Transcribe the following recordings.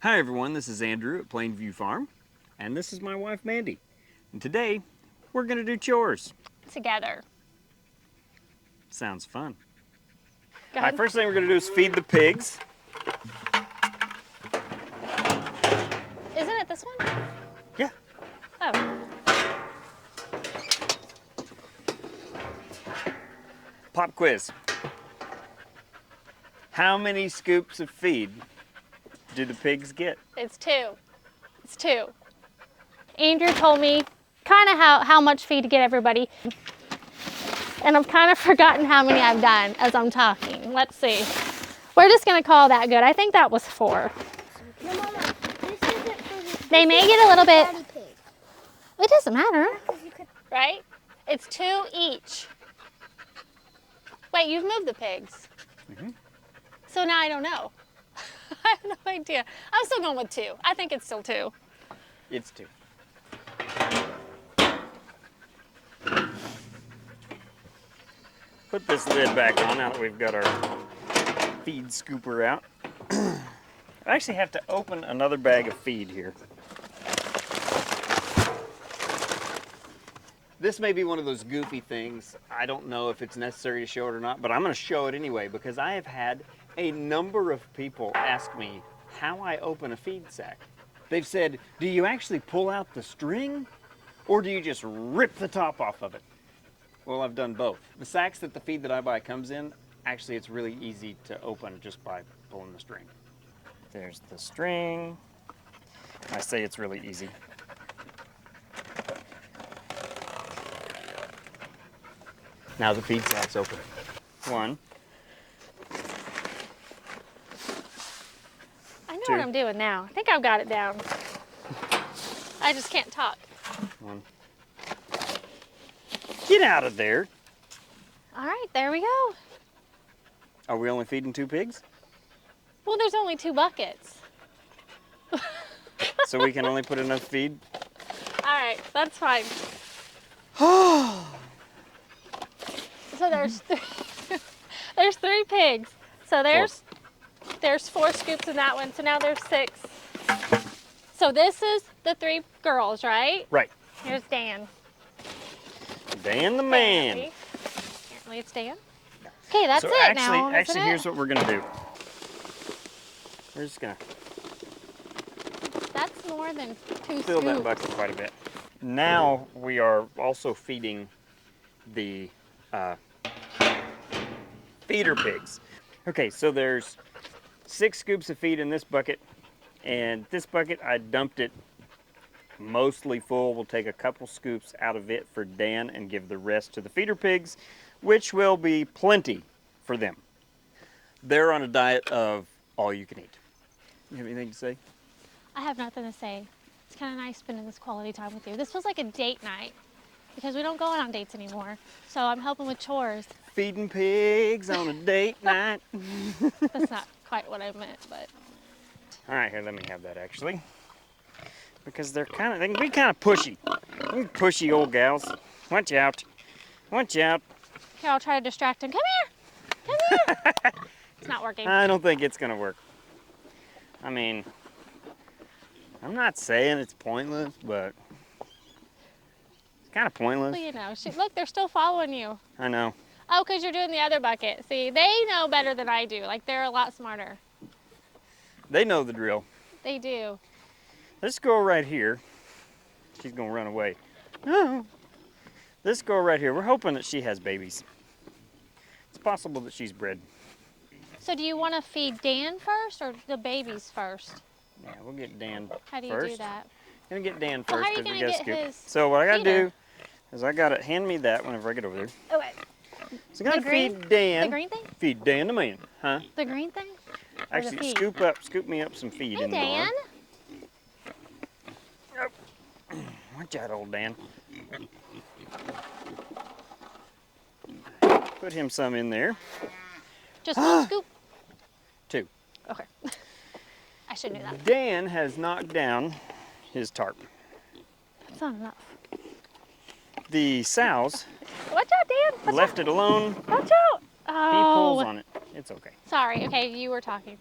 Hi everyone, this is Andrew at Plainview Farm, and this is my wife Mandy. And today, we're gonna do chores. Together. Sounds fun. Go All right, ahead. first thing we're gonna do is feed the pigs. Isn't it this one? Yeah. Oh. Pop quiz. How many scoops of feed do the pigs get? It's two. It's two. Andrew told me kind of how much feed to get everybody. And I've kind of forgotten how many I've done as I'm talking. Let's see. We're just going to call that good. I think that was 4. No, Mama, this isn't for the, They may get a little bit. daddy pig. It doesn't matter. 'Cause you could, Right? It's 2 each. Wait, you've moved the pigs. Mhm. So now I don't know. I have no idea. I'm still going with 2. I think it's still 2. It's 2. Put this lid back on now that we've got our feed scooper out. I actually have to open another bag of feed here. This may be one of those goofy things. I don't know if it's necessary to show it or not, but I'm going to show it anyway because I have had a number of people ask me how I open a feed sack. They've said, do you actually pull out the string or do you just rip the top off of it? Well, I've done both. The sacks that the feed that I buy comes in, actually it's really easy to open just by pulling the string. There's the string. I say it's really easy. Now the feed sack's open. 1. I know 2. what I'm doing now. I think I've got it down. I just can't talk. 1. Get out of there. All right, there we go. Are we only feeding 2 pigs? Well, there's only 2 buckets. So we can only put enough feed? All right, that's fine. So there's 3 pigs. So there's 4 scoops in that one. So now there's 6. So this is the 3 girls, right? Right. Here's Dan. Dan the man. Apparently it's Dan. Okay, that's So it now. actually, here's what we're gonna do. We're just gonna That's more than 2 fill that scoops. bucket quite a bit. Now we are also feeding the feeder pigs. Okay, so there's 6 scoops of feed in this bucket, and this bucket I dumped it mostly full. We'll take a couple scoops out of it for Dan and give the rest to the feeder pigs, which will be plenty for them. They're on a diet of all you can eat. You have anything to say? I have nothing to say. It's kind of nice spending this quality time with you. This feels like a date night because we don't go out on dates anymore. So I'm helping with chores. Feeding pigs on a date night. That's not quite what I meant, but All right, here, let me have that actually. Because they can be kind of pushy. They're pushy old gals. Watch out. Watch out. here, I'll try to distract him. Come here. Come here. It's not working. I don't think it's gonna work. I mean, I'm not saying it's pointless, but it's kind of pointless. Well, you know, look, they're still following you. I know. Oh, because you're doing the other bucket. See, they know better than I do. Like, they're a lot smarter. They know the drill. They do. This girl right here, she's gonna run away. No. This girl right here, we're hoping that she has babies. It's possible that she's bred. So do you want to feed Dan first or the babies first? Yeah, we'll get Dan How do you first. do that? Gonna get Dan Well, first how are you because we gonna got get scoop. his So what I gotta feeder? do is I gotta hand me that whenever I get over there. Oh, wait. So I gotta The green- feed Dan. The green thing? Feed Dan the man, huh? The green thing? Actually, feed? scoop me up some feed Hey, in the Dan. barn. Watch out, old Dan. Put him some in there. Just 1 scoop? 2. Okay. I should know that. Dan has knocked down his tarp. That's not enough. The sows Watch out, Dan. Watch left it alone. out. Watch out. He Oh. pulls on it. It's okay. Sorry. Okay, you were talking.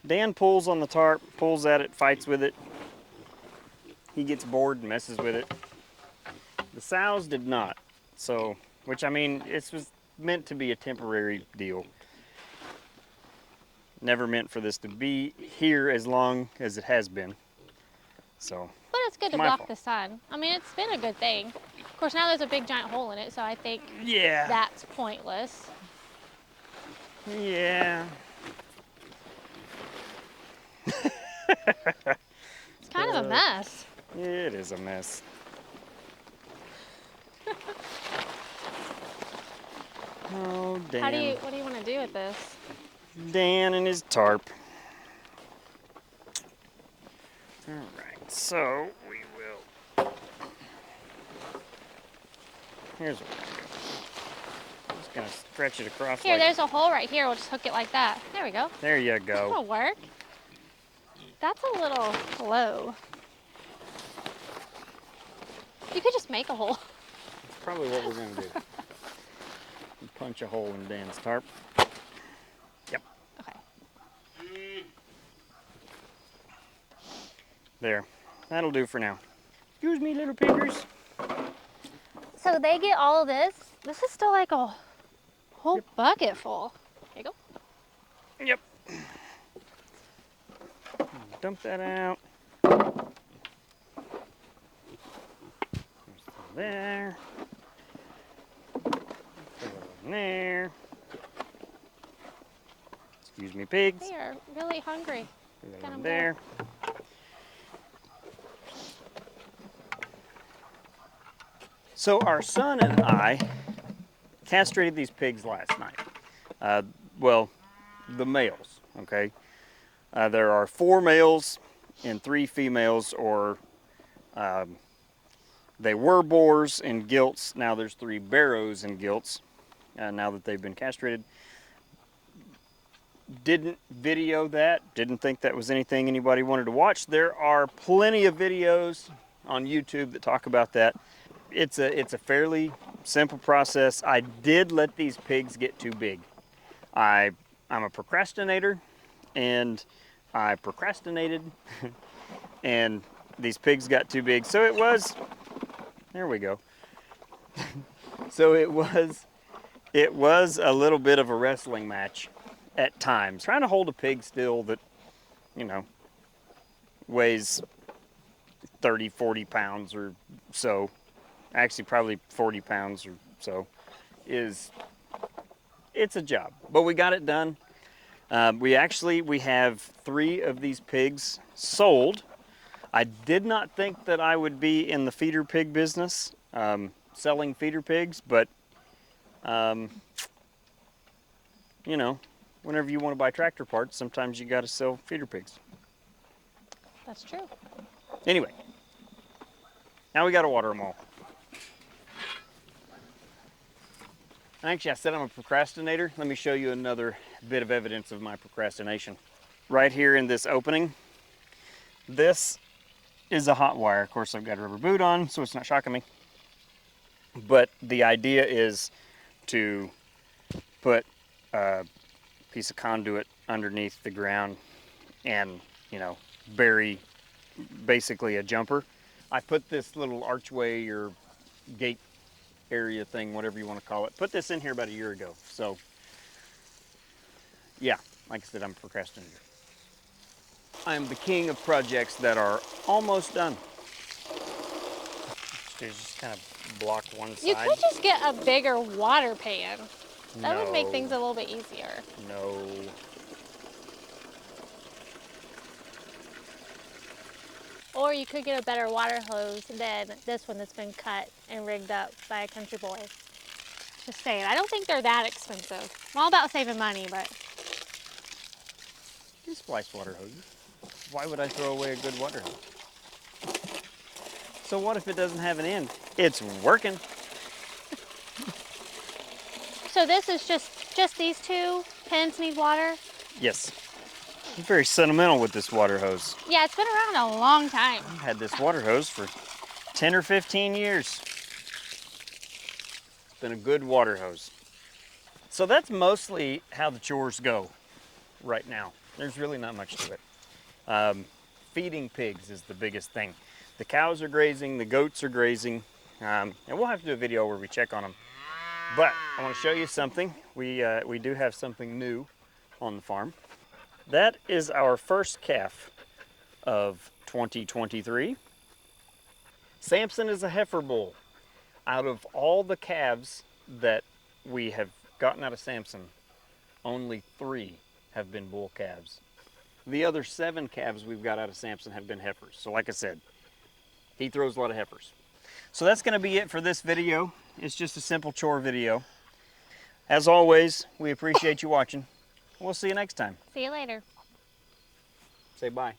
Dan pulls on the tarp, pulls at it, fights with it. He gets bored and messes with it. The sows did not. So, which I mean, this was meant to be a temporary deal. Never meant for this to be here as long as it has been. So. But it's good to my block fault. the sun. I mean, it's been a good thing. Of course, now there's a big giant hole in it, so I think Yeah. that's pointless. Yeah. It's kind of a mess. It is a mess. Oh, Dan. What do you want to do with this? Dan and his tarp. Alright, so we will. Here's what we're gonna do. Just gonna stretch it across. Here, like, there's a hole right here. We'll just hook it like that. There we go. there you That'll go. work. That's a little low. You could just make a hole. That's probably what we're gonna do. Punch a hole in Dan's tarp. Yep. Okay. There. That'll do for now. Excuse me, little piggers. So they get all of this. This is still like a whole bucket full. There you go. Yep. Dump that out. There. Put it in there. Excuse me, pigs. They are really hungry. Put that Got in 'em there. So our son and I castrated these pigs last night. Well, the males, okay? There are 4 males and 3 females, or they were boars and gilts. Now there's 3 barrows and gilts, now that they've been castrated. Didn't video that, didn't think that was anything anybody wanted to watch. There are plenty of videos on YouTube that talk about that. It's a fairly simple process. I did let these pigs get too big. I'm a procrastinator, and I procrastinated, and these pigs got too big. So it was, there we go. So it was a little bit of a wrestling match at times, trying to hold a pig still that, you know, weighs 30, 40 pounds or so. Actually, probably 40 pounds or so. It's a job, but we got it done. We have 3 of these pigs sold. I did not think that I would be in the feeder pig business, selling feeder pigs, but you know, whenever you want to buy tractor parts, sometimes you got to sell feeder pigs. That's true. Anyway, now we got to water them all. Actually, I said I'm a procrastinator. Let me show you another bit of evidence of my procrastination. Right here in this opening, this is a hot wire. Of course, I've got a rubber boot on, so it's not shocking me. But the idea is to put a piece of conduit underneath the ground and, you know, bury basically a jumper. I put this little archway or gate area thing, whatever you want to call it. Put this in here about a year ago. So, yeah, like I said, I'm a procrastinator. I'm the king of projects that are almost done. Just kind of block one side. You could just get a bigger water pan. That would make No. things a little bit easier. No. Or you could get a better water hose than this one that's been cut and rigged up by a country boy. Just saying, I don't think they're that expensive. I'm all about saving money, but You splice water hoses. Why would I throw away a good water hose? So what if it doesn't have an end? It's working. so this is just these 2 pens need water. Yes. I'm very sentimental with this water hose. Yeah, it's been around a long time. I've had this water hose for 10 or 15 years. It's been a good water hose. So that's mostly how the chores go. right now. There's really not much to it. Feeding pigs is the biggest thing. The cows are grazing, the goats are grazing, and we'll have to do a video where we check on them. But I want to show you something. We do have something new on the farm. That is our first calf of 2023. Samson is a heifer bull. Out of all the calves that we have gotten out of Samson, only 3 have been bull calves. The other 7 calves we've got out of Samson have been heifers. So like I said, he throws a lot of heifers. So that's going to be it for this video. It's just a simple chore video. As always, we appreciate you watching. We'll see you next time. See you later. Say bye.